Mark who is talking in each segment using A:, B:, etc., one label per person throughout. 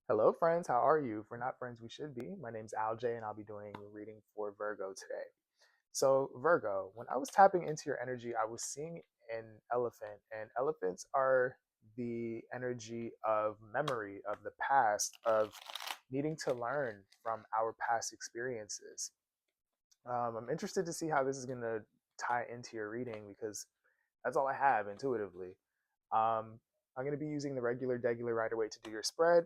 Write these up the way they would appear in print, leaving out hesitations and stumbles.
A: Hello, friends. How are you? If we're not friends, we should be. My name's Alj, and I'll be doing a reading for Virgo today. So, Virgo, when I was tapping into your energy, I was seeing an elephant, and elephants are the energy of memory, of the past, of needing to learn from our past experiences. I'm interested to see how this is going to tie into your reading because that's all I have intuitively. Um, I'm going to be using the regular, degular Rider Waite to do your spread.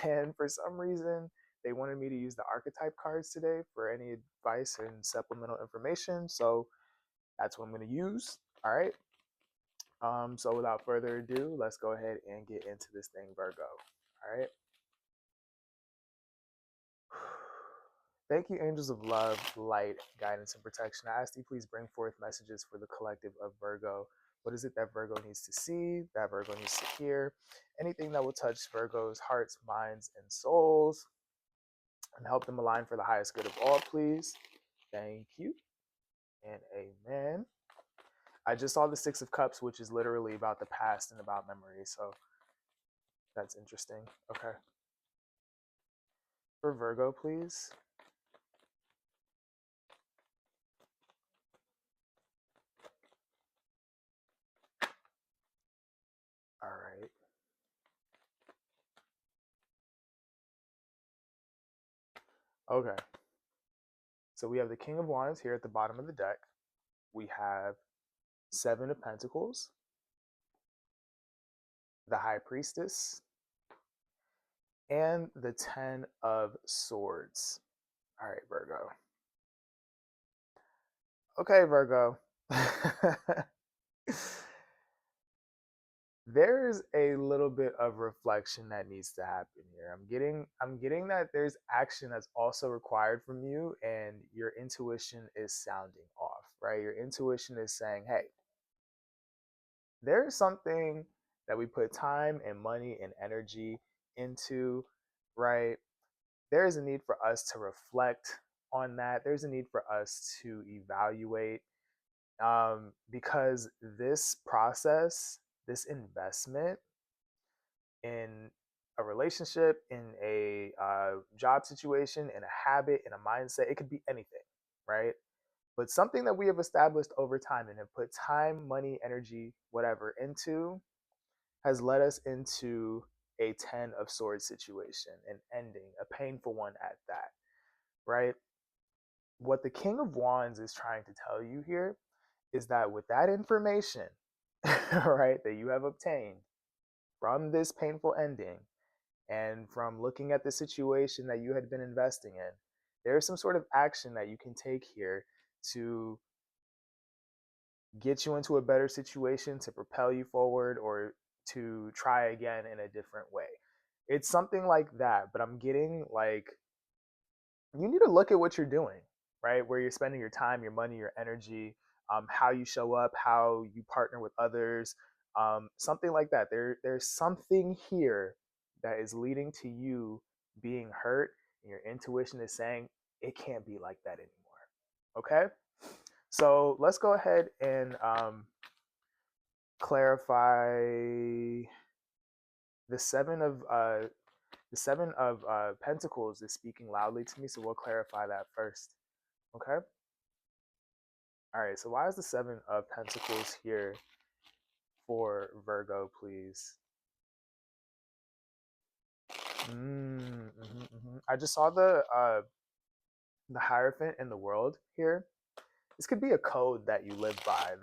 A: And for some reason, they wanted me to use the archetype cards today for any advice and supplemental information. So that's what I'm going to use. All right. So without further ado, let's go ahead and get into this thing, Virgo. All right. Thank you, angels of love, light, guidance, and protection. I ask you, please bring forth messages for the collective of Virgo. What is it that Virgo needs to see, that Virgo needs to hear? Anything that will touch Virgo's hearts, minds, and souls and help them align for the highest good of all, please. Thank you and amen. I just saw the Six of Cups, which is literally about the past and about memory. So that's interesting. Okay. For Virgo, please. All right. Okay. So we have the King of Wands here at the bottom of the deck. We have Seven of Pentacles, the High Priestess, and the Ten of Swords. All right, Virgo. Okay, Virgo. There's a little bit of reflection that needs to happen here. I'm getting that there's action that's also required from you and your intuition is sounding off, right? Your intuition is saying, "Hey, there is something that we put time and money and energy into, right? There is a need for us to reflect on that. There's a need for us to evaluate because this process, this investment in a relationship, in a job situation, in a habit, in a mindset, it could be anything, right? But something that we have established over time and have put time, money, energy, whatever into has led us into a 10 of swords situation, an ending, a painful one at that, right? What the King of Wands is trying to tell you here is that with that information, right, that you have obtained from this painful ending and from looking at the situation that you had been investing in, there's some sort of action that you can take here to get you into a better situation, to propel you forward, or to try again in a different way. It's something like that, but I'm getting like you need to look at what you're doing, right? Where you're spending your time, your money, your energy, how you show up, how you partner with others, something like that. There's something here that is leading to you being hurt, and your intuition is saying it can't be like that anymore. Okay, so let's go ahead and clarify the seven of pentacles is speaking loudly to me, so we'll clarify that first. Okay. All right. So why is the Seven of Pentacles here for Virgo, please? I just saw the Hierophant in the world here. This could be a code that you live by.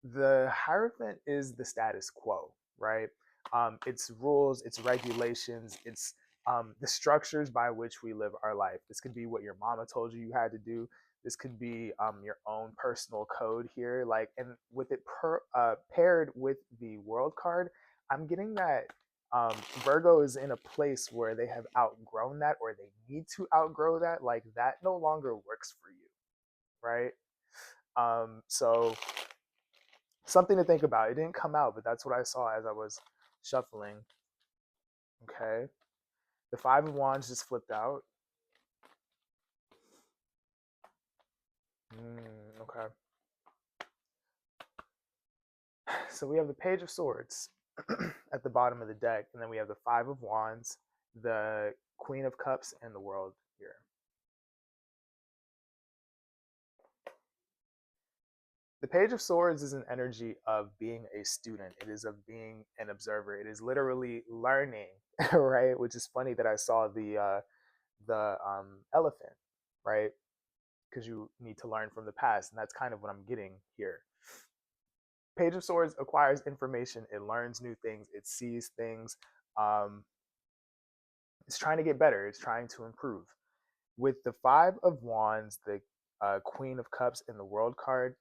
A: The Hierophant is the status quo, right? It's rules, it's regulations, it's the structures by which we live our life. This could be what your mama told you you had to do. This could be your own personal code here. Like, and with it paired with the world card, I'm getting that Virgo is in a place where they have outgrown that or they need to outgrow that. Like, that no longer works for you, right? So something to think about. It didn't come out, but that's what I saw as I was shuffling. Okay. The Five of Wands just flipped out. Okay. So we have the Page of Swords. at the bottom of the deck. And then we have the Five of Wands, the Queen of Cups, and the World here. The Page of Swords is an energy of being a student. It is of being an observer. It is literally learning, right? Which is funny that I saw the elephant, right? Because you need to learn from the past, and that's kind of what I'm getting here. Page of Swords acquires information. It learns new things. It sees things. Um, it's trying to get better. It's trying to improve. With the Five of Wands, the Queen of Cups, and the World card,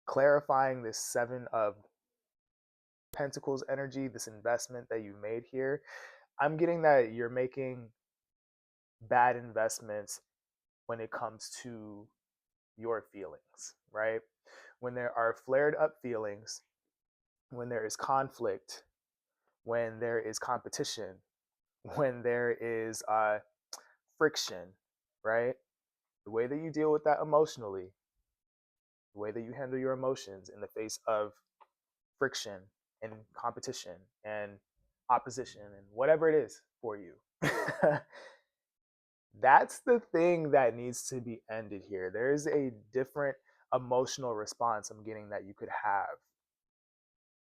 A: clarifying this Seven of Pentacles energy, this investment that you made here, I'm getting that you're making bad investments when it comes to your feelings, right? When there are flared up feelings, when there is conflict, when there is competition, when there is friction, right? The way that you deal with that emotionally, the way that you handle your emotions in the face of friction and competition and opposition and whatever it is for you. That's the thing that needs to be ended here. There is a different emotional response I'm getting that you could have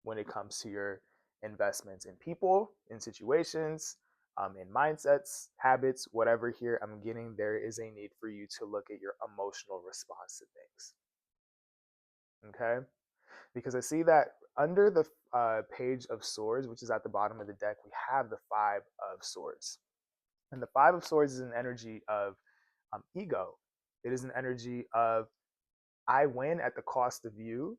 A: when it comes to your investments in people, in situations, in mindsets, habits, whatever here. I'm getting there is a need for you to look at your emotional response to things. Okay? Because I see that under the Page of Swords, which is at the bottom of the deck, we have the Five of Swords. And the Five of Swords is an energy of ego. It is an energy of I win at the cost of you.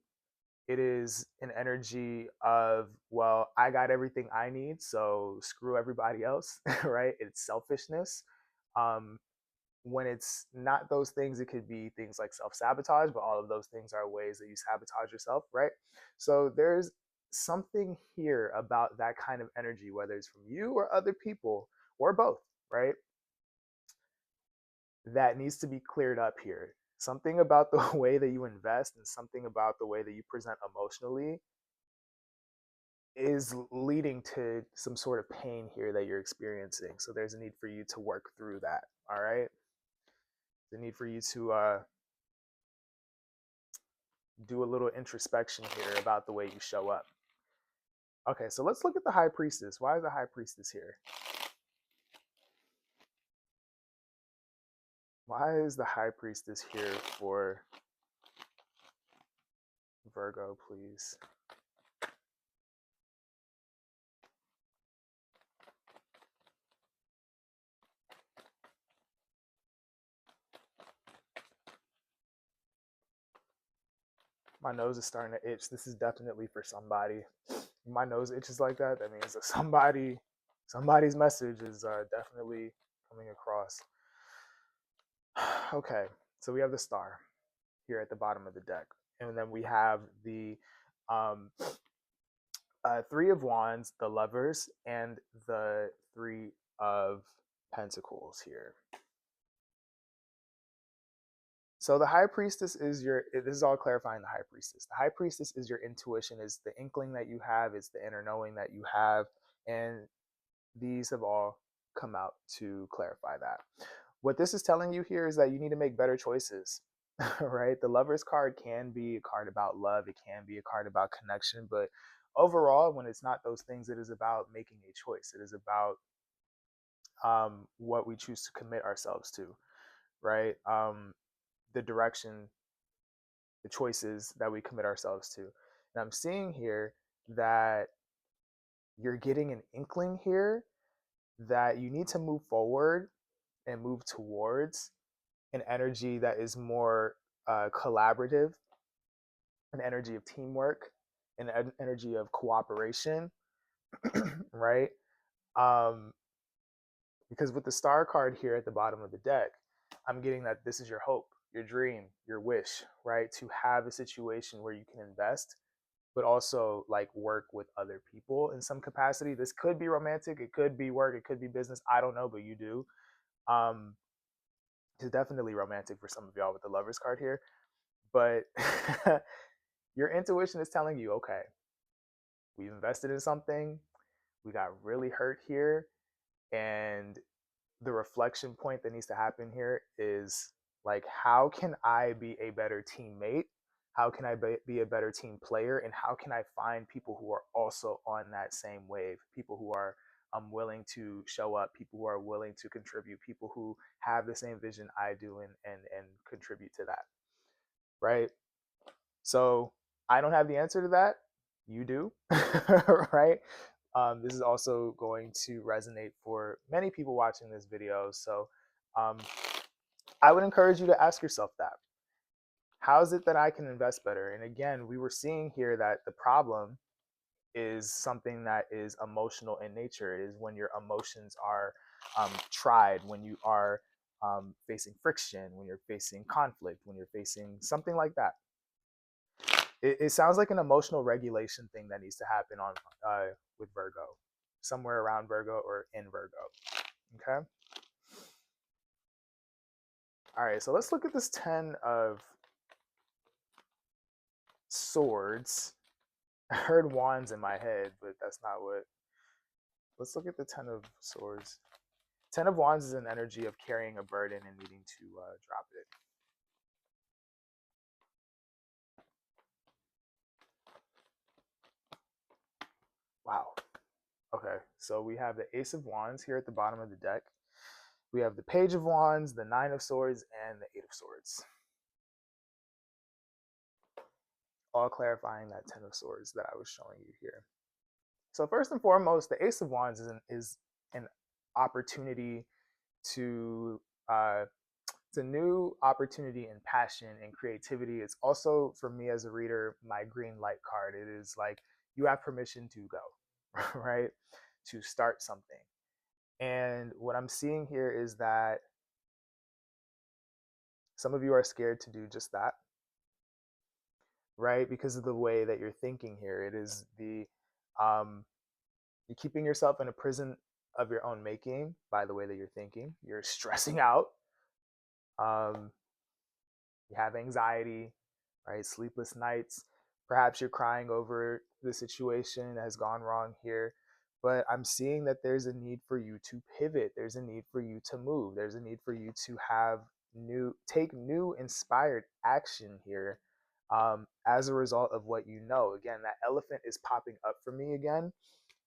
A: It is an energy of, well, I got everything I need, so screw everybody else, right? It's selfishness. Um, when it's not those things, it could be things like self sabotage, but all of those things are ways that you sabotage yourself, right? So there's something here about that kind of energy, whether it's from you or other people or both, right? That needs to be cleared up here. Something about the way that you invest and something about the way that you present emotionally is leading to some sort of pain here that you're experiencing. So there's a need for you to work through that. All right. The need for you to do a little introspection here about the way you show up. Okay, so let's look at the High Priestess. Why is the High Priestess here? Why is the High Priestess here for Virgo, please? My nose is starting to itch. This is definitely for somebody. When my nose itches like that, that means that somebody's message is definitely coming across. Okay, so we have the Star here at the bottom of the deck, and then we have the um, Three of Wands, the Lovers, and the Three of Pentacles here. So the High Priestess is this is all clarifying the High Priestess. The High Priestess is your intuition, is the inkling that you have, is the inner knowing that you have. And these have all come out to clarify that. What this is telling you here is that you need to make better choices, right? The Lover's card can be a card about love. It can be a card about connection. But overall, when it's not those things, it is about making a choice. It is about what we choose to commit ourselves to, right? The direction, the choices that we commit ourselves to. And I'm seeing here that you're getting an inkling here that you need to move forward and move towards an energy that is more collaborative, an energy of teamwork, an energy of cooperation, right? Um, because with the Star card here at the bottom of the deck, I'm getting that this is your hope, your dream, your wish, right? To have a situation where you can invest, but also like work with other people in some capacity. This could be romantic, it could be work, it could be business. I don't know, but you do. Um, it's definitely romantic for some of y'all with the Lovers card here, but your intuition is telling you, okay, We've invested in something, we got really hurt here, and the reflection point that needs to happen here is like, how can I be a better teammate? How can I be a better team player? And how can I find people who are also on that same wave? People who are willing to show up, people who are willing to contribute, people who have the same vision I do, and contribute to that, right? So I don't have the answer to that. You do, right? This is also going to resonate for many people watching this video. So um, I would encourage you to ask yourself that. How is it that I can invest better? And again, we were seeing here that the problem is something that is emotional in nature. It is when your emotions are tried, when you are facing friction, when you're facing conflict, when you're facing something like that. It sounds like an emotional regulation thing that needs to happen on with Virgo, somewhere around Virgo or in Virgo. Okay. All right. So let's look at this 10 of Swords. I heard wands in my head, but that's not what. Let's look at the 10 of Swords. 10 of Wands is an energy of carrying a burden and needing to drop it. Wow. Okay, so we have the Ace of Wands here at the bottom of the deck. We have the Page of Wands, the Nine of Swords, and the Eight of Swords. All clarifying that 10 of Swords that I was showing you here. So first and foremost, the Ace of Wands is an opportunity to it's a new opportunity and passion and creativity. It's also, for me as a reader, my green light card. It is like you have permission to go, right? To start something. And what I'm seeing here is that some of you are scared to do just that, right? Because of the way that you're thinking here. It is you're keeping yourself in a prison of your own making by the way that you're thinking. You're stressing out. Um, you have anxiety, right? Sleepless nights. Perhaps you're crying over the situation that has gone wrong here. But I'm seeing that there's a need for you to pivot. There's a need for you to move. There's a need for you to take new inspired action here as a result of what you know. Again, that elephant is popping up for me again,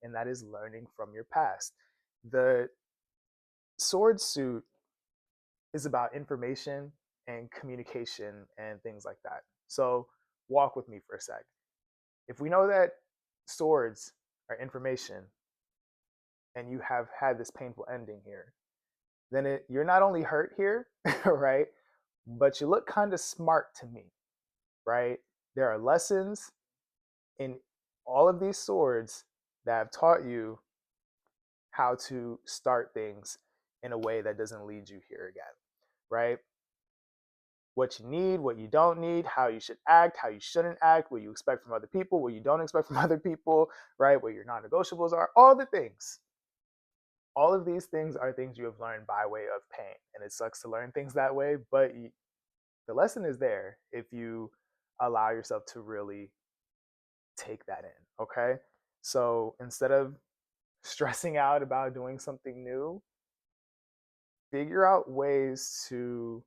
A: and that is learning from your past. The sword suit is about information and communication and things like that. So walk with me for a sec. If we know that swords are information and you have had this painful ending here, then you're not only hurt here, right? But you look kind of smart to me, right? There are lessons in all of these swords that have taught you how to start things in a way that doesn't lead you here again, right? What you need, what you don't need, how you should act, how you shouldn't act, what you expect from other people, what you don't expect from other people, right? What your non negotiables are, all the things. All of these things are things you have learned by way of pain. And it sucks to learn things that way, but the lesson is there if you allow yourself to really take that in, okay? So instead of stressing out about doing something new, figure out ways to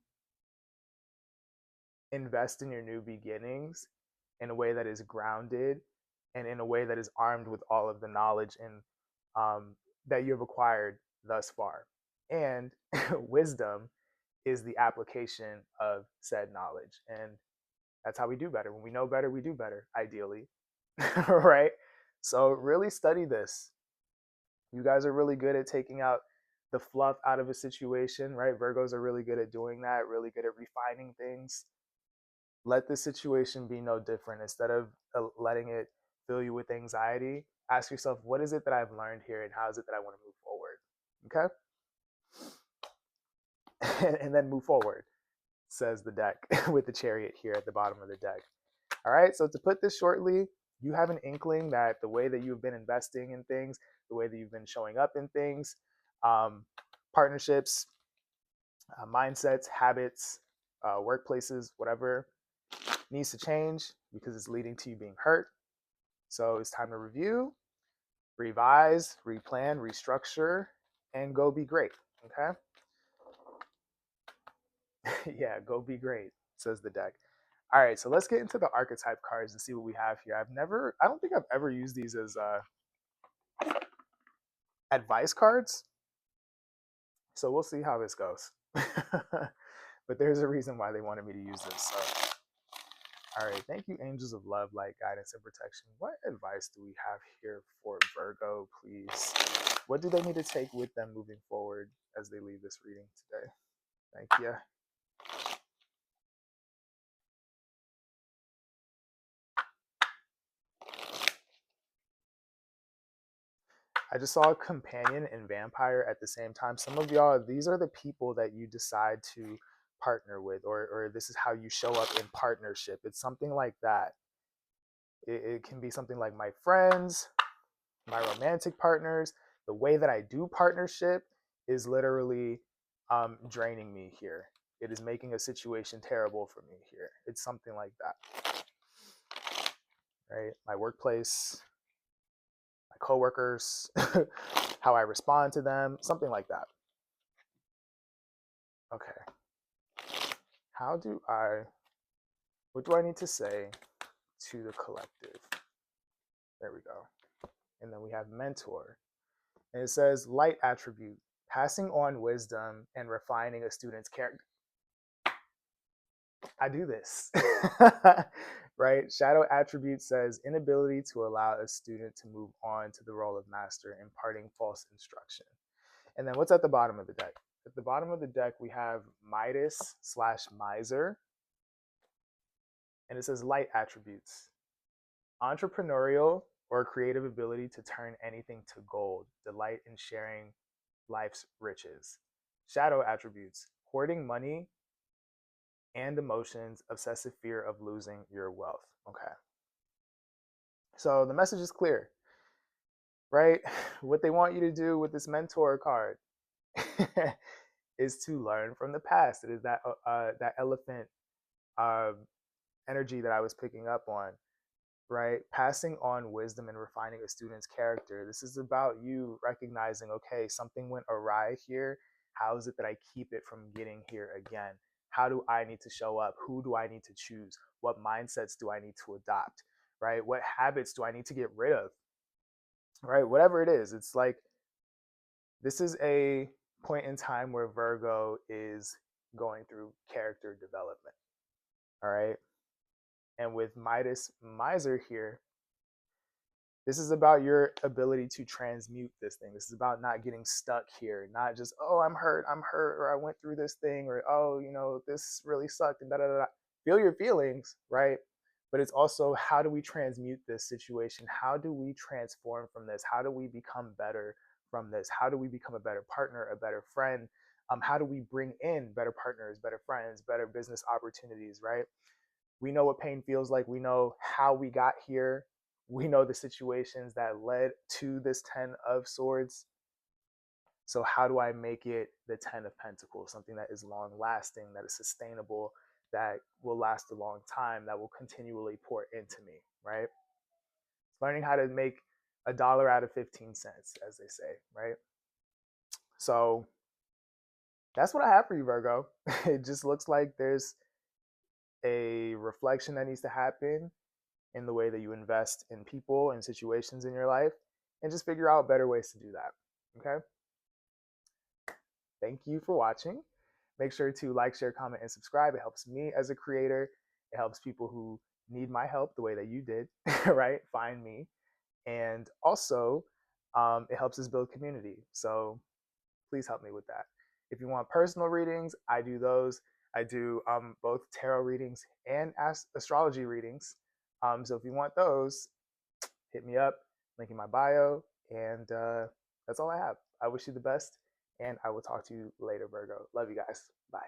A: invest in your new beginnings in a way that is grounded and in a way that is armed with all of the knowledge and that you've acquired thus far. And wisdom is the application of said knowledge. And that's how we do better. When we know better, we do better, ideally. Right? So really study this. You guys are really good at taking out the fluff out of a situation, right? Virgos are really good at doing that, really good at refining things. Let the situation be no different. Instead of letting it fill you with anxiety, ask yourself, what is it that I've learned here and how is it that I want to move forward? Okay? And then move forward, says the deck with the chariot here at the bottom of the deck. All right, so to put this shortly, you have an inkling that the way that you've been investing in things, the way that you've been showing up in things, partnerships, mindsets, habits, workplaces, whatever, needs to change because it's leading to you being hurt. So it's time to review, revise, replan, restructure, and go be great. Okay? Yeah, go be great, says the deck. All right, so let's get into the archetype cards and see what we have here. I don't think I've ever used these as advice cards. So we'll see how this goes. But there's a reason why they wanted me to use this. So, all right, thank you, angels of love, light, guidance, and protection. What advice do we have here for Virgo, please? What do they need to take with them moving forward as they leave this reading today? Thank you. I just saw a companion and vampire at the same time. Some of y'all, these are the people that you decide to partner with, or this is how you show up in partnership. It's something like that. It can be something like my friends, my romantic partners. The way that I do partnership is literally draining me here. It is making a situation terrible for me here. It's something like that, right? My workplace, my coworkers, how I respond to them, something like that. Okay. What do I need to say to the collective? There we go. And then we have mentor. And it says light attribute, passing on wisdom and refining a student's character. I do this. Right? Shadow attribute says inability to allow a student to move on to the role of master, imparting false instruction. And then what's at the bottom of the deck? At the bottom of the deck, we have Midas/Miser. And it says light attributes, entrepreneurial or creative ability to turn anything to gold, delight in sharing life's riches. Shadow attributes, hoarding money and emotions, obsessive fear of losing your wealth. Okay. So the message is clear, right? What they want you to do with this mentor card is to learn from the past. It is that elephant uh, energy that I was picking up on, right? Passing on wisdom and refining a student's character. This is about you recognizing, okay, something went awry here. How is it that I keep it from getting here again? How do I need to show up? Who do I need to choose? What mindsets do I need to adopt, right? What habits do I need to get rid of, right? Whatever it is, it's like this is a point in time where Virgo is going through character development, all right? And with Midas Miser here, this is about your ability to transmute this thing. This is about not getting stuck here, not just, oh, I'm hurt, or I went through this thing, or oh, this really sucked, and da da da. Feel your feelings, right? But it's also, how do we transmute this situation? How do we transform from this? How do we become better from this? How do we become a better partner, a better friend? How do we bring in better partners, better friends, better business opportunities, right? We know what pain feels like. We know how we got here. We know the situations that led to this 10 of swords. So how do I make it the 10 of pentacles, something that is long lasting, that is sustainable, that will last a long time, that will continually pour into me, right? Learning how to make $1 out of 15 cents, as they say, right? So that's what I have for you, Virgo. It just looks like there's a reflection that needs to happen in the way that you invest in people and situations in your life, and just figure out better ways to do that. Okay? Thank you for watching. Make sure to like, share, comment, and subscribe. It helps me as a creator. It helps people who need my help the way that you did, right? Find me. And also, it helps us build community. So please help me with that. If you want personal readings, I do those. I do both tarot readings and astrology readings. So if you want those, hit me up, link in my bio, and that's all I have. I wish you the best, and I will talk to you later, Virgo. Love you guys. Bye.